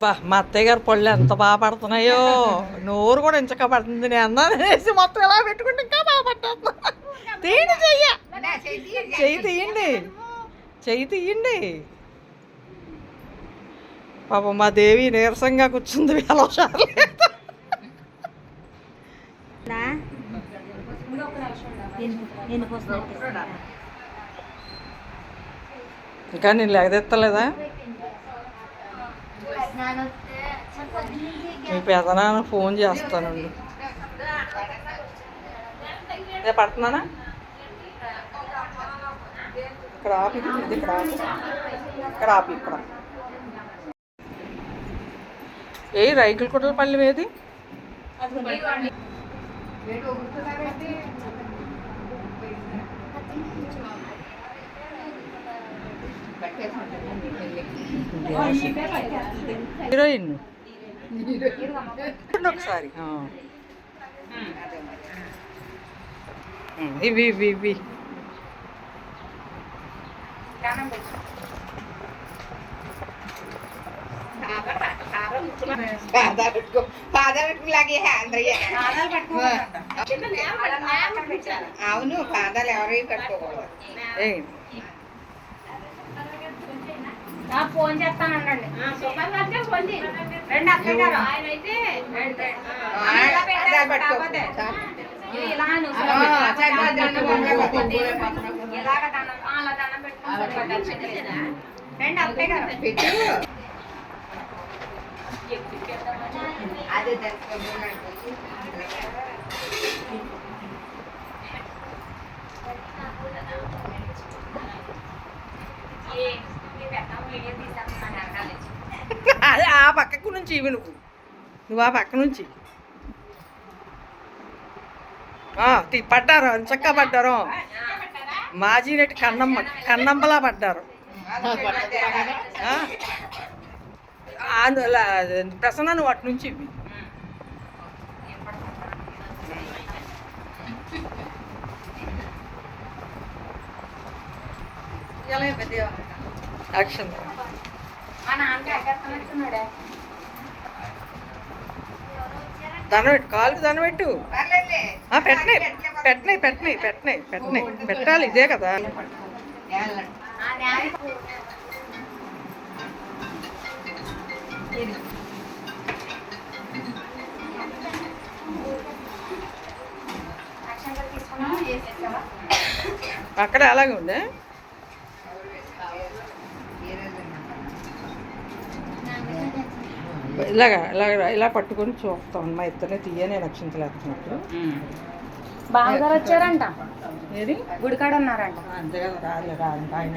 మా అత్తయ్య గారు పళ్ళు ఎంత బాగా పడుతున్నాయో, నోరు కూడా ఇంచక పడుతుంది. నేను అన్నాను అనేసి మొత్తం ఎలా పెట్టుకుంటే ఇంకా బాగా పడుతుంది. తీయండి చెయ్యి తీయండి, చెయ్యి తీయండి. పాపం మా దేవి నీరసంగా కూర్చుంది. వెళ్ళసారి ఇంకా నేను లెగదెత్తలేదా? మీ పెదనాన్న ఫోన్ చేస్తానండి. నేను పడుతున్నానా? ఇక్కడ ఆపి, ఇక్కడ ఆపి, ఇక్కడ ఆపి, ఇక్కడ ఏ రైతుల కుట్ల పల్లి ఏది? హీరోయిన్ ఒకసారి ఇవి ఇవి ఇవి అవును, పాదాలు ఎవరైనా కట్టుకోకూడదు. ఫోన్ చేస్తానండి. అదే అదే ఆ పక్కకు నుంచి ఇవి నువ్వు ఆ పక్క నుంచి పడ్డారు, చక్కగా పడ్డారు. మాజీ నటి కన్నంబలా పడ్డారు. ప్రసన్న నువ్వు అటు నుంచి ఇవి యాక్షన్. దండం పెట్టు, కాలుకి దండం పెట్టు. పెట్టాలి, ఇదే కదా. అక్కడ అలాగే ఉందే. ఇలా పట్టుకొని చూస్తాం. మా ఇద్దరిని తీయనే నక్షించలేకపోతున్నట్టు. బావగారు వచ్చారంట, ఏది గుడికాడ ఉన్నారంట. అంతే కదా, రాదు ఆయన.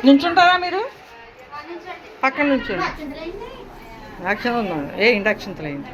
నించుంటారా మీరు? పక్కన నుంచి యాక్షన్ ఉందా? ఏ ఇండక్షన్ అయింది.